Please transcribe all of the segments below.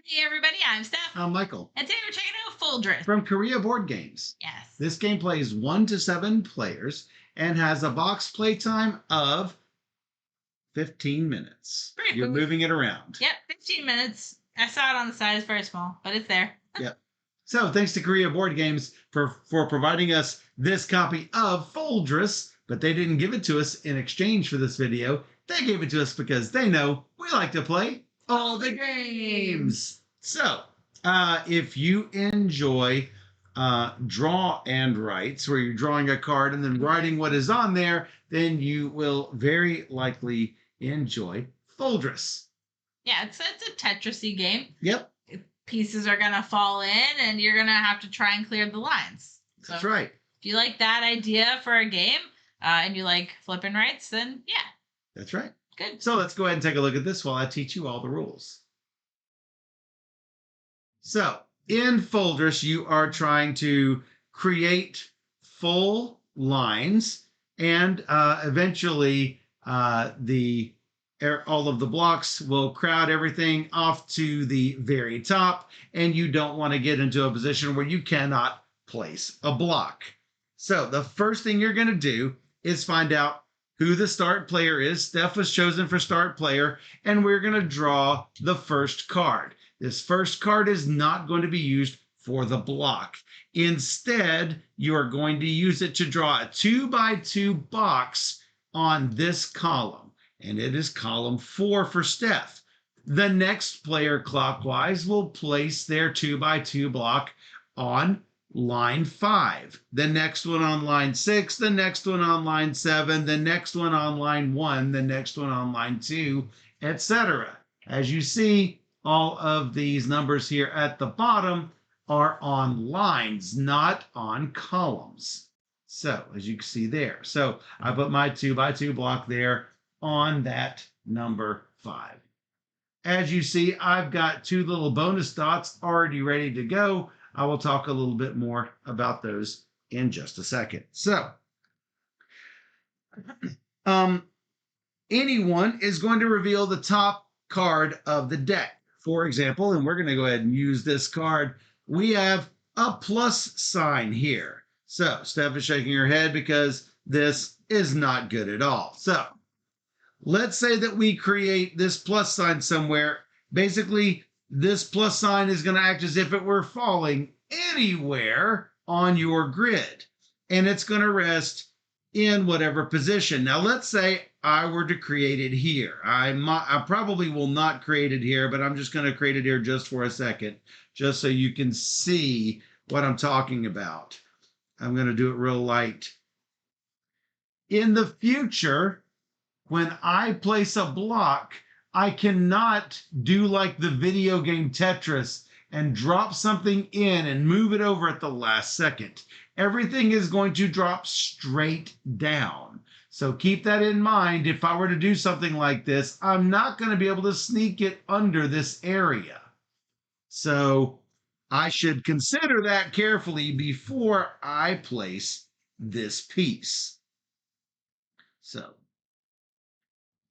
Hey everybody, I'm Steph. I'm Michael. And today we're checking out Foldris. From Korea Board Games. Yes. This game plays 1 to 7 players and has a box play time of 15 minutes. Great. You're moving it around. Yep, 15 minutes. I saw it on the side. It's very small, but it's there. Yep. So thanks to Korea Board Games for providing us this copy of Foldris, but they didn't give it to us in exchange for this video. They gave it to us because they know we like to play all the games. So if you enjoy draw and writes, where you're drawing a card and then writing what is on there, then you will very likely enjoy Foldris. Yeah, it's a Tetris-y game. Yep. Pieces are going to fall in, and you're going to have to try and clear the lines. So that's right. If you like that idea for a game, and you like flipping rights, then yeah. That's right. Good. So let's go ahead and take a look at this while I teach you all the rules. So in Foldris, you are trying to create full lines, and eventually all of the blocks will crowd everything off to the very top, and you don't want to get into a position where you cannot place a block. So the first thing you're going to do is find out who the start player is. Steph was chosen for start player, and we're going to draw the first card. This first card is not going to be used for the block. Instead, you are going to use it to draw a 2x2 box on this column, and it is column 4 for Steph. The next player clockwise will place their 2x2 block on line 5, the next one on line 6, the next one on line 7, the next one on line 1, the next one on line 2, etc. As you see, all of these numbers here at the bottom are on lines, not on columns. So as you can see there, so I put my 2x2 block there on that number 5. As you see, I've got 2 little bonus dots already ready to go. I will talk a little bit more about those in just a second. So anyone is going to reveal the top card of the deck. For example, and we're going to go ahead and use this card, we have a plus sign here. So Steph is shaking her head because this is not good at all. So let's say that we create this plus sign somewhere. Basically, this plus sign is going to act as if it were falling anywhere on your grid, and it's going to rest in whatever position. Now, let's say I were to create it here. I probably will not create it here, but I'm just going to create it here just for a second, just so you can see what I'm talking about. I'm going to do it real light. In the future, when I place a block, I cannot do like the video game Tetris and drop something in and move it over at the last second. Everything is going to drop straight down. So keep that in mind. If I were to do something like this, I'm not going to be able to sneak it under this area. So I should consider that carefully before I place this piece. So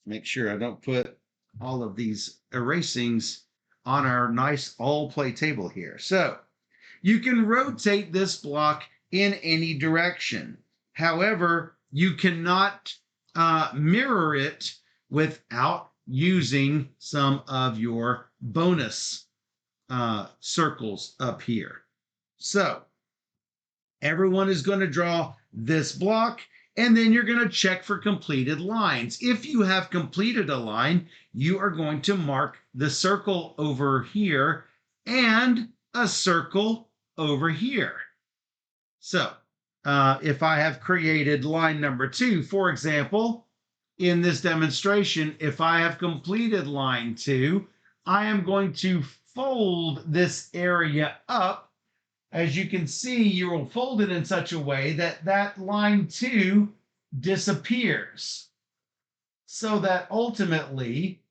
make sure I don't put all of these erasings on our nice all play table here. So you can rotate this block in any direction. However, you cannot mirror it without using some of your bonus circles up here. So everyone is going to draw this block, and then you're going to check for completed lines. If you have completed a line, you are going to mark the circle over here and a circle over here. So if I have created line number 2, for example, in this demonstration, if I have completed line 2, I am going to fold this area up. As you can see, you will fold it in such a way that that line 2 disappears, so that ultimately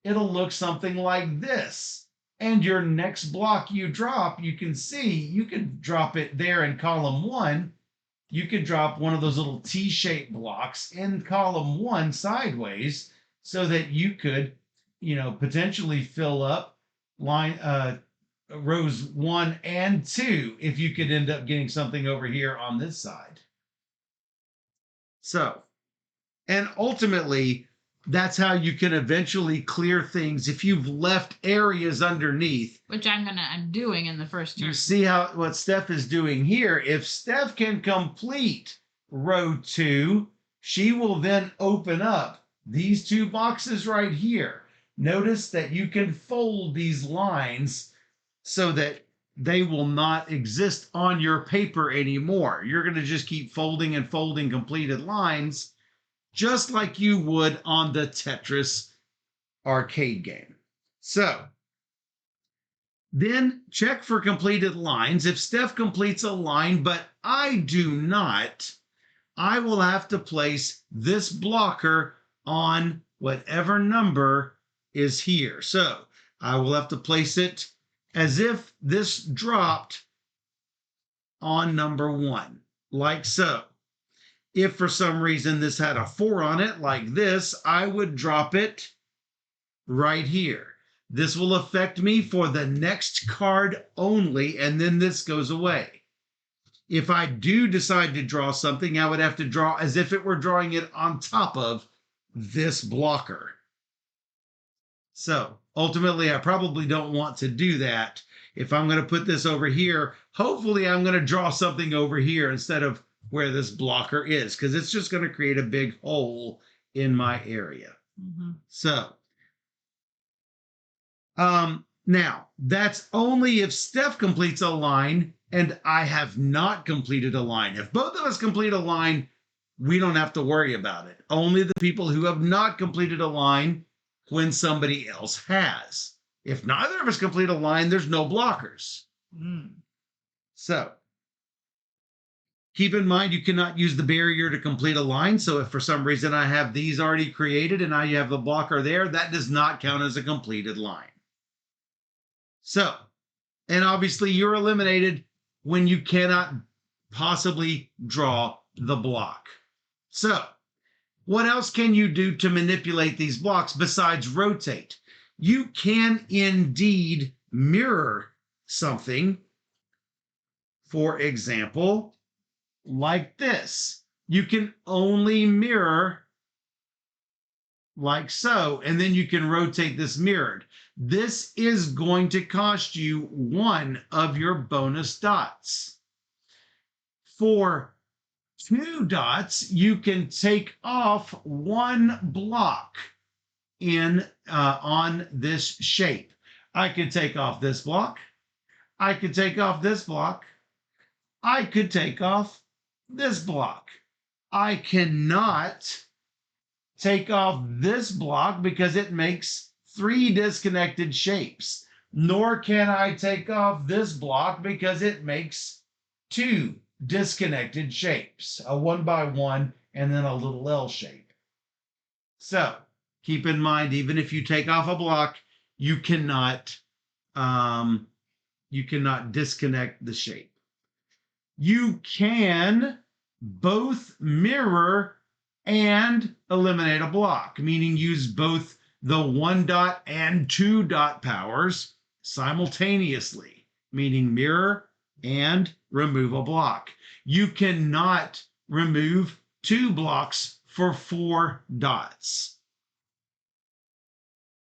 it'll look something like this. And your next block you drop, you can see, you could drop it there in column 1. You could drop one of those little T-shaped blocks in column 1 sideways, so that you could, potentially fill up rows 1 and 2 if you could end up getting something over here on this side. So, and ultimately, that's how you can eventually clear things if you've left areas underneath. Which I'm doing in the first turn. You see what Steph is doing here. If Steph can complete row 2, she will then open up these 2 boxes right here. Notice that you can fold these lines so that they will not exist on your paper anymore. You're going to just keep folding and folding completed lines, just like you would on the Tetris arcade game. So then check for completed lines. If Steph completes a line, but I do not, I will have to place this blocker on whatever number is here. So I will have to place it as if this dropped on number 1, like so. If for some reason this had a 4 on it, like this, I would drop it right here. This will affect me for the next card only, and then this goes away. If I do decide to draw something, I would have to draw as if it were drawing it on top of this blocker. So ultimately, I probably don't want to do that. If I'm going to put this over here, hopefully I'm going to draw something over here instead of where this blocker is, because it's just going to create a big hole in my area. Mm-hmm. So now that's only if Steph completes a line and I have not completed a line. If both of us complete a line, we don't have to worry about it. Only the people who have not completed a line when somebody else has. If neither of us complete a line, there's no blockers. So keep in mind, you cannot use the barrier to complete a line. So if for some reason I have these already created and now you have the blocker there, that does not count as a completed line. So, and obviously you're eliminated when you cannot possibly draw the block. So what else can you do to manipulate these blocks besides rotate? You can indeed mirror something. For example, like this. You can only mirror like so, and then you can rotate this mirrored. This is going to cost you 1 of your bonus dots. For 2 dots, you can take off 1 block on this shape. I could take off this block. I could take off this block. I could take off this block. I cannot take off this block because it makes 3 disconnected shapes. Nor can I take off this block because it makes 2 disconnected shapes, a 1x1 and then a little L shape. So keep in mind, even if you take off a block, you cannot disconnect the shape. You can both mirror and eliminate a block, meaning use both the 1 dot and 2 dot powers simultaneously, meaning mirror and remove a block. You cannot remove 2 blocks for 4 dots.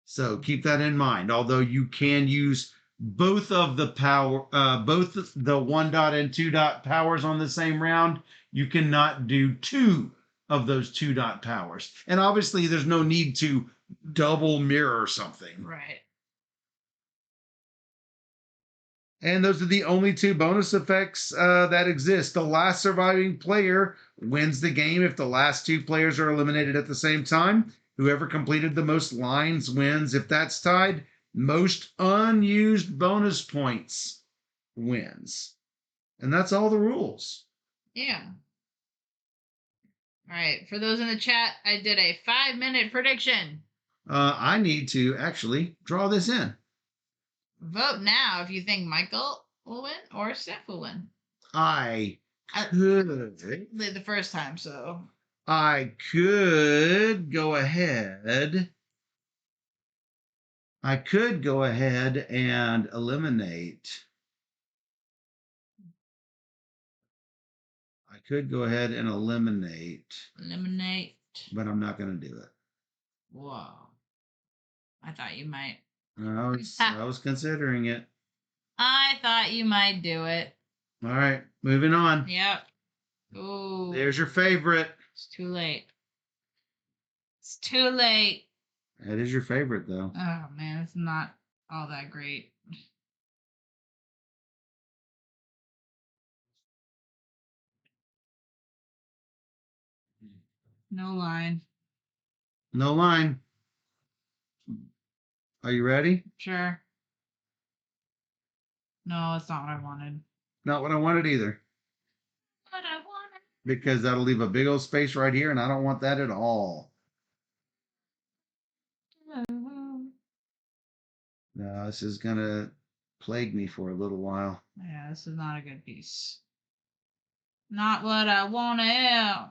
So keep that in mind. Although you can use both of the both the 1 dot and 2 dot powers on the same round, you cannot do 2 of those 2 dot powers. And obviously there's no need to double mirror something. Right. And those are the only 2 bonus effects that exist. The last surviving player wins the game if the last 2 players are eliminated at the same time. Whoever completed the most lines wins. If that's tied, most unused bonus points wins. And that's all the rules. Yeah. All right. For those in the chat, I did a 5-minute prediction. I need to actually draw this in. Vote now if you think Michael will win or Steph will win. I could. The first time, so. I could go ahead. I could go ahead and eliminate. I could go ahead and eliminate, Eliminate. but I'm not going to do it. Whoa. I thought you might. I was considering it. I thought you might do it. All right, moving on. Yep. Ooh. There's your favorite. It's too late. It's too late. That is your favorite, though. Oh, man. It's not all that great. No line. No line. Are you ready? Sure. No, it's not what I wanted. Not what I wanted either. What I wanted. Because that'll leave a big old space right here, and I don't want that at all. No, this is going to plague me for a little while. Yeah, this is not a good piece. Not what I wanted.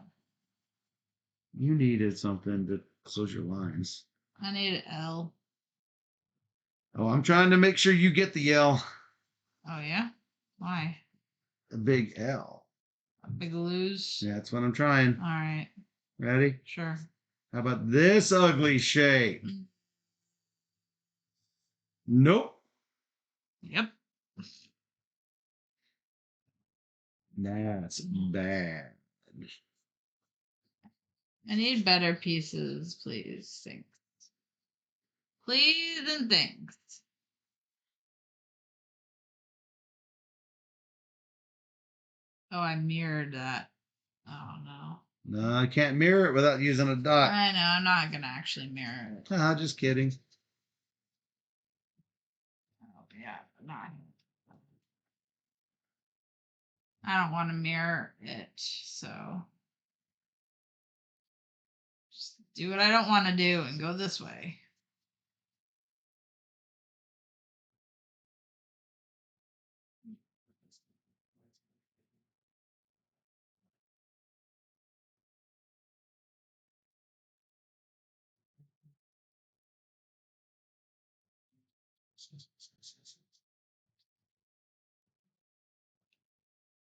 You needed something to close your lines. I need an L. Oh, I'm trying to make sure you get the L. Oh, yeah? Why? A big L. A big lose? Yeah, that's what I'm trying. All right. Ready? Sure. How about this ugly shape? Nope. Yep. That's bad. I need better pieces, please. Thanks. Please and thanks. Oh, I mirrored that. Oh, no. No, I can't mirror it without using a dot. I know. I'm not going to actually mirror it. Just kidding. Oh, yeah. Not. I don't want to mirror it, so just do what I don't want to do and go this way.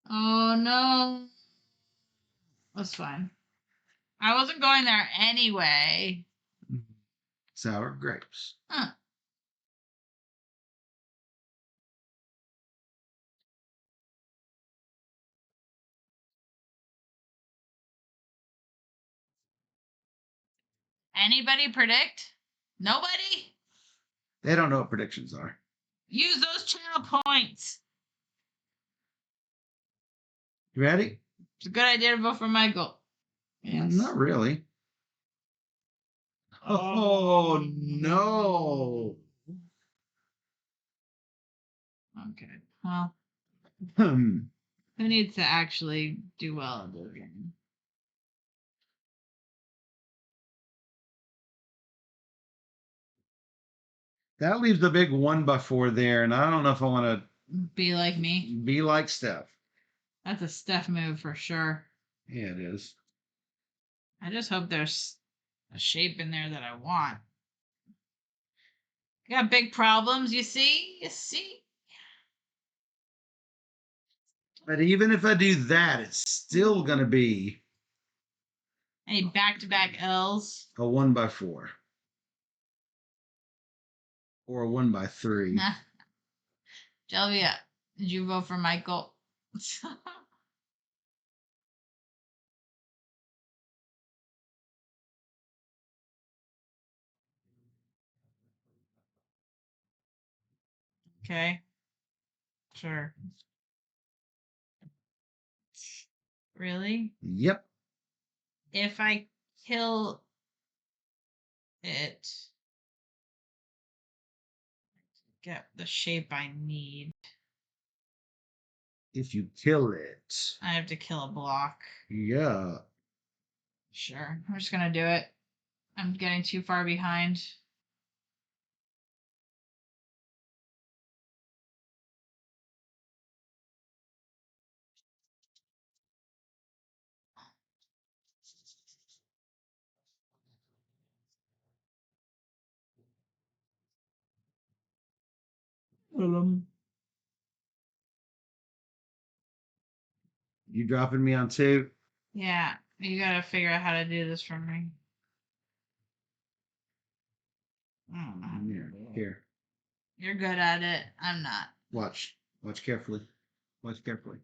Oh no. That's fine. I wasn't going there anyway. Sour grapes. Huh. Anybody predict? Nobody? They don't know what predictions are. Use those channel points. You ready? It's a good idea to vote for Michael. Yes. Not really. Oh, no. Okay. Well, Hmm. who needs to actually do well at this game? That leaves the big 1x4 there, and I don't know if I want Be like to me. be like Steph. That's a Steph move for sure. Yeah, it is. I just hope there's a shape in there that I want. I got big problems, you see? You see? But even if I do that, it's still going to be Any back-to-back L's? a 1x4 or a 1x3. Nah. Jelvia, did you vote for Michael? Okay. Sure. Really? Yep. If I kill it, get the shape I need, If you kill it. I have to kill a block. Yeah. Sure. I'm just gonna do it. I'm getting too far behind. You dropping me on 2? Yeah, you gotta figure out how to do this for me. Here. You're good at it. I'm not. Watch carefully. Watch carefully.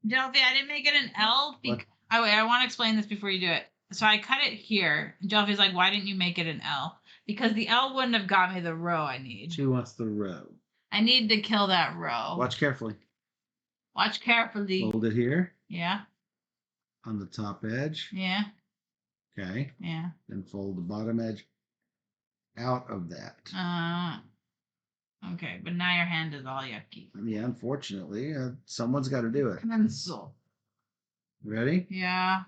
Delphi, I didn't make it an L. What? Oh wait, I want to explain this before you do it. So I cut it here. Delphi's like, why didn't you make it an L? Because the L wouldn't have got me the row I need. She wants the row. I need to kill that row. Watch carefully. Watch carefully. Hold it here. Yeah. On the top edge. Yeah. Okay. Yeah. Then fold the bottom edge out of that. Okay, but now your hand is all yucky. Yeah, unfortunately, someone's got to do it. Pencil. Ready? Yeah.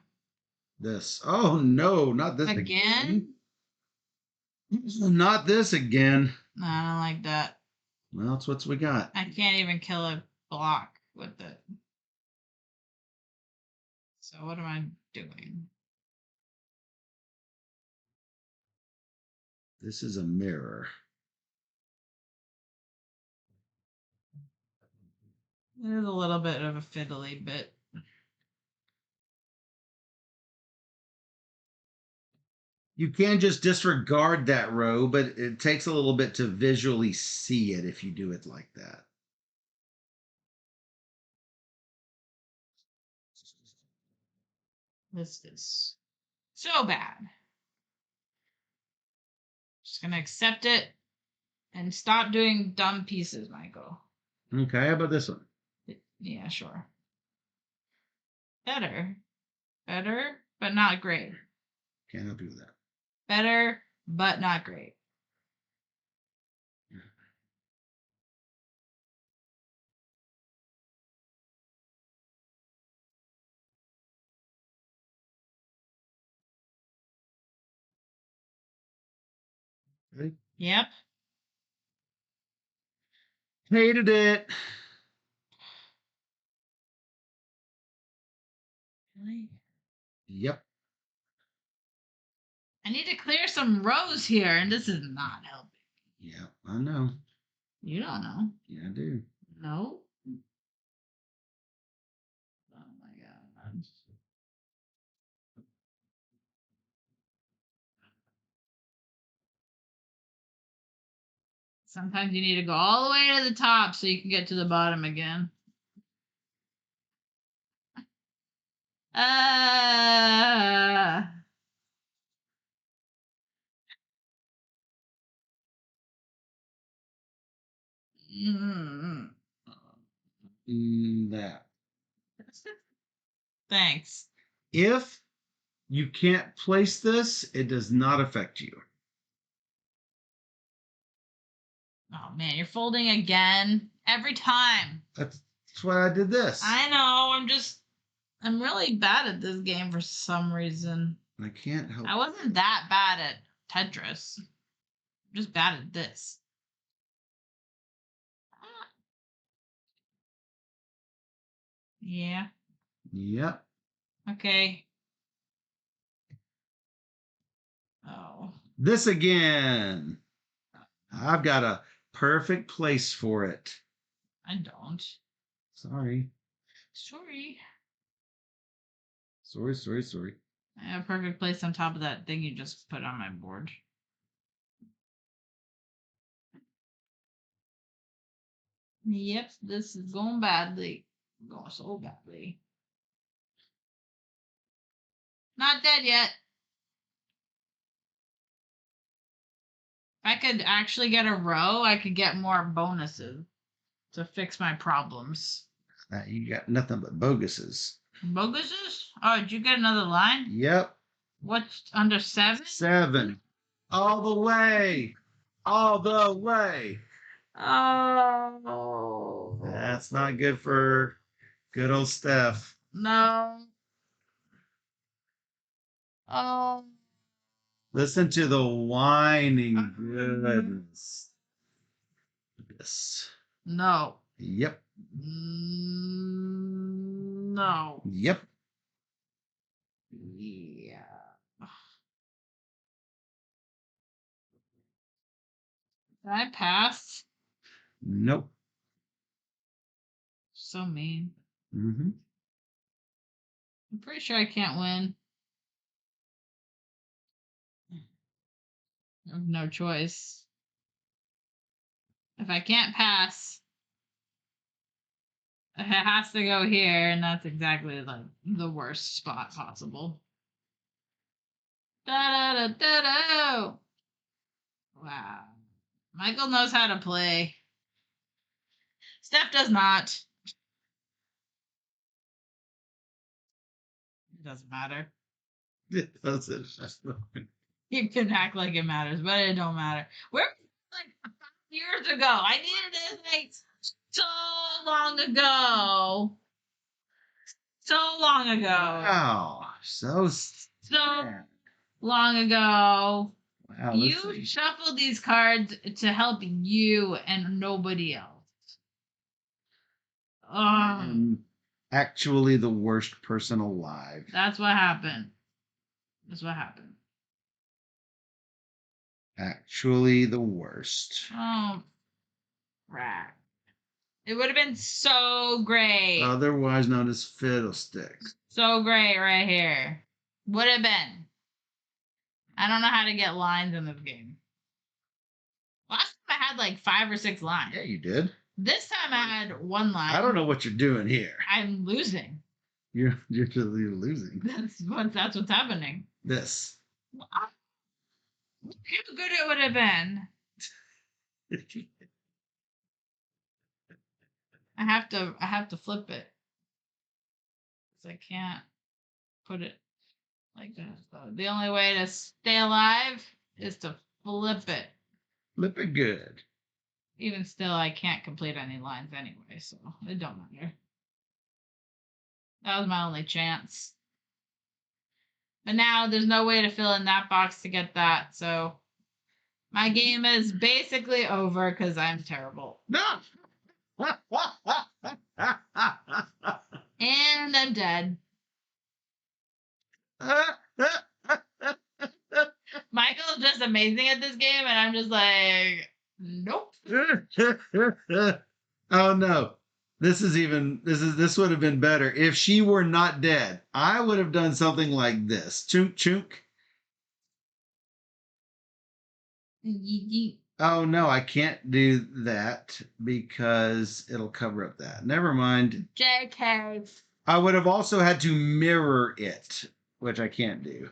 This. Oh no, not this Again? Not this again. No, I don't like that. Well, that's what we got. I can't even kill a block with it. So what am I doing? This is a mirror. There's a little bit of a fiddly bit. You can just disregard that row, but it takes a little bit to visually see it if you do it like that. This is so bad. Just gonna accept it and stop doing dumb pieces, Michael. Okay, how about this one? Yeah, sure. Better. Better, but not great. Can't help you with that. Better, but not great. Ready? Yep. Hated it. Really? Yep. I need to clear some rows here, and this is not helping. Yeah, I know. You don't know. Yeah, I do. No. Oh my god. Sometimes you need to go all the way to the top so you can get to the bottom again. Uh, mm, That. Thanks. If you can't place this, it does not affect you. Oh man, you're folding again every time. That's why I did this. I know. I'm really bad at this game for some reason. I can't help. I wasn't that bad at Tetris. I'm just bad at this. Yeah. Yep. Okay. Oh. This again. I've got a perfect place for it. I don't. Sorry. Sorry. Sorry. I have a perfect place on top of that thing you just put on my board. Yep, this is going badly. Going so badly. Not dead yet. If I could actually get a row, I could get more bonuses to fix my problems. You got nothing but boguses. Boguses? Oh, did you get another line? Yep. What's under 7? 7. All the way. All the way. Oh. That's not good for good old Steph. No. Oh. Listen to the whining goodness. Yes. No. Yep. No. Yep. Yeah. Did I pass? Nope. So mean. Mm-hmm. I'm pretty sure I can't win. I have no choice. If I can't pass, it has to go here, and that's exactly like the worst spot possible. Da da da da da. Wow. Michael knows how to play. Steph does not. It doesn't matter. It doesn't. You can act like it matters, but it don't matter. We're like 5 years ago. I needed this like so long ago. So long ago. Wow. So So sad. long ago. Wow. You shuffle these cards to help you and nobody else. Oh, I'm actually the worst person alive. that's what happened. That's what happened. Actually the worst. Oh, crap. It would have been so great. Otherwise known as fiddlestick. So great right here. Would have been. I don't know how to get lines in this game. Last time I had like 5 or 6 lines. Yeah, you did. This time I had 1 line. I don't know what you're doing here. I'm losing. You're losing. That's what's happening. This. Look how good it would have been. I have to flip it. 'Cause I can't put it like that. So the only way to stay alive is to flip it. Flip it good. Even still, I can't complete any lines anyway, so it don't matter. That was my only chance. But now there's no way to fill in that box to get that, so my game is basically over because I'm terrible. No. And I'm dead. Michael's just amazing at this game, and I'm just like, nope. Oh no. This would have been better. If she were not dead, I would have done something like this. Chunk chunk. Oh no, I can't do that because it'll cover up that. Never mind. JK. I would have also had to mirror it, which I can't do.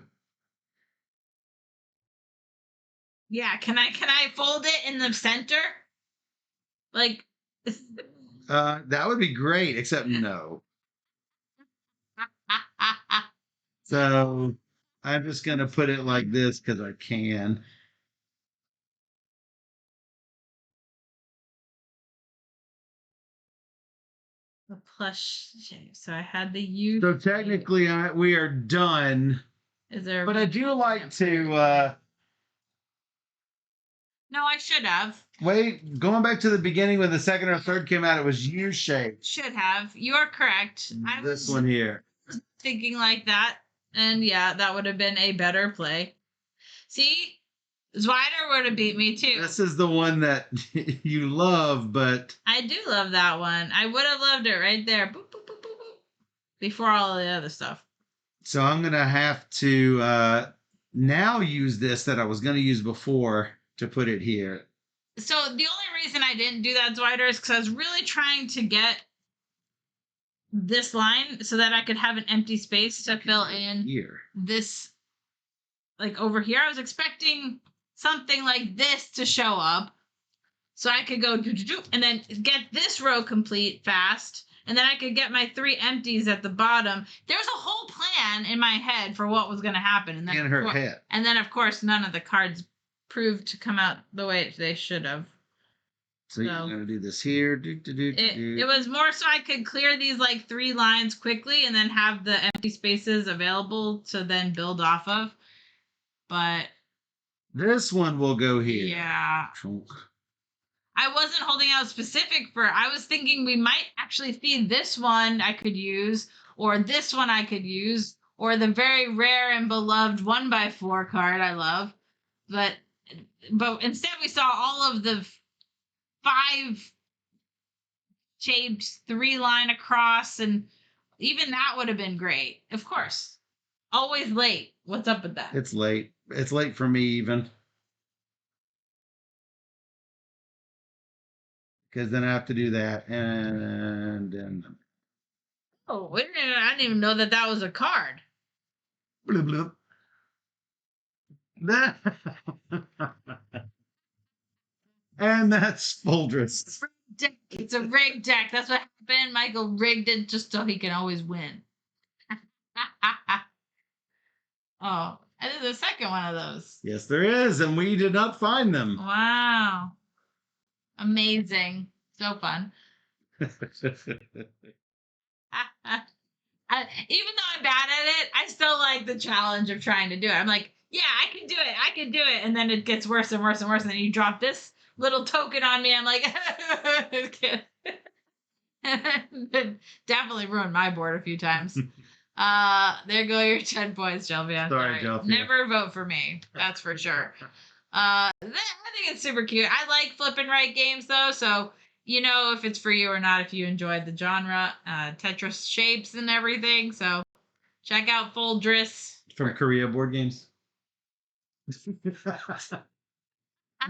Yeah, can I fold it in the center? Like That would be great, except no. So I'm just gonna put it like this because I can. the plush shape. So I had the U. So technically, we are done. Is there? But I do like to No, I should have. wait. Going back to the beginning when the second or third came out, it was U-shaped. Should have. You are correct. I This was one here. thinking like that, and yeah, that would have been a better play. See, Zwider would have beat me too. This is the one that you love, but I do love that one. I would have loved it right there. Boop, boop, boop, boop, boop. Before all the other stuff. so I'm gonna have to now use this that I was gonna use before to put it here. So the only reason I didn't do that, Zwider, is because I was really trying to get this line so that I could have an empty space to fill in Here. this, like over here. I was expecting something like this to show up so I could go and then get this row complete fast, and then I could get my 3 empties at the bottom. There was a whole plan in my head for what was going to happen, and then In her head. and then of course none of the cards proved to come out the way they should have. So you're gonna do this here. It was more so I could clear these like 3 lines quickly and then have the empty spaces available to then build off of. But this one will go here. yeah, I wasn't holding out specific for. I was thinking we might actually see this one I could use, or this one I could use, or the very rare and beloved 1x4 card I love. But instead we saw all of the 5 shaped 3-line across, and even that would have been great. Of course. Always late. What's up with that? It's late. It's late for me even. Because then I have to do that. And Oh, wait a minute. I didn't even know that was a card. bloop, bloop. And that's Foldris. It's a rigged deck. That's what happened. Michael rigged it just so he can always win. Oh, and there's a second one of those. Yes, there is. And we did not find them. Wow. Amazing. So fun. Even though I'm bad at it, I still like the challenge of trying to do it. I'm like, yeah, I can do it. I can do it. And then it gets worse and worse and worse. And then you drop this little token on me. I'm like, definitely ruined my board a few times. There go your 10 points, Shelby. I'm sorry. Shelby. Never vote for me. That's for sure. I think it's super cute. I like flip and write games though, so you know if it's for you or not if you enjoyed the genre, Tetris shapes and everything. So check out Foldris from Korea Board Games.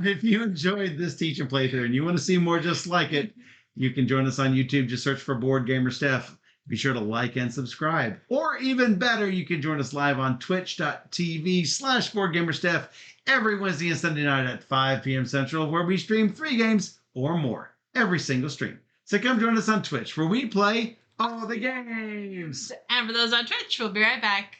If you enjoyed this teach and playthrough and you want to see more just like it, you can join us on YouTube. Just search for Board Gamer Steph. Be sure to like and subscribe. Or even better, you can join us live on twitch.tv/BoardGamerSteph every Wednesday and Sunday night at 5 p.m. Central, where we stream 3 games or more every single stream. So come join us on Twitch, where we play all the games. And for those on Twitch, we'll be right back.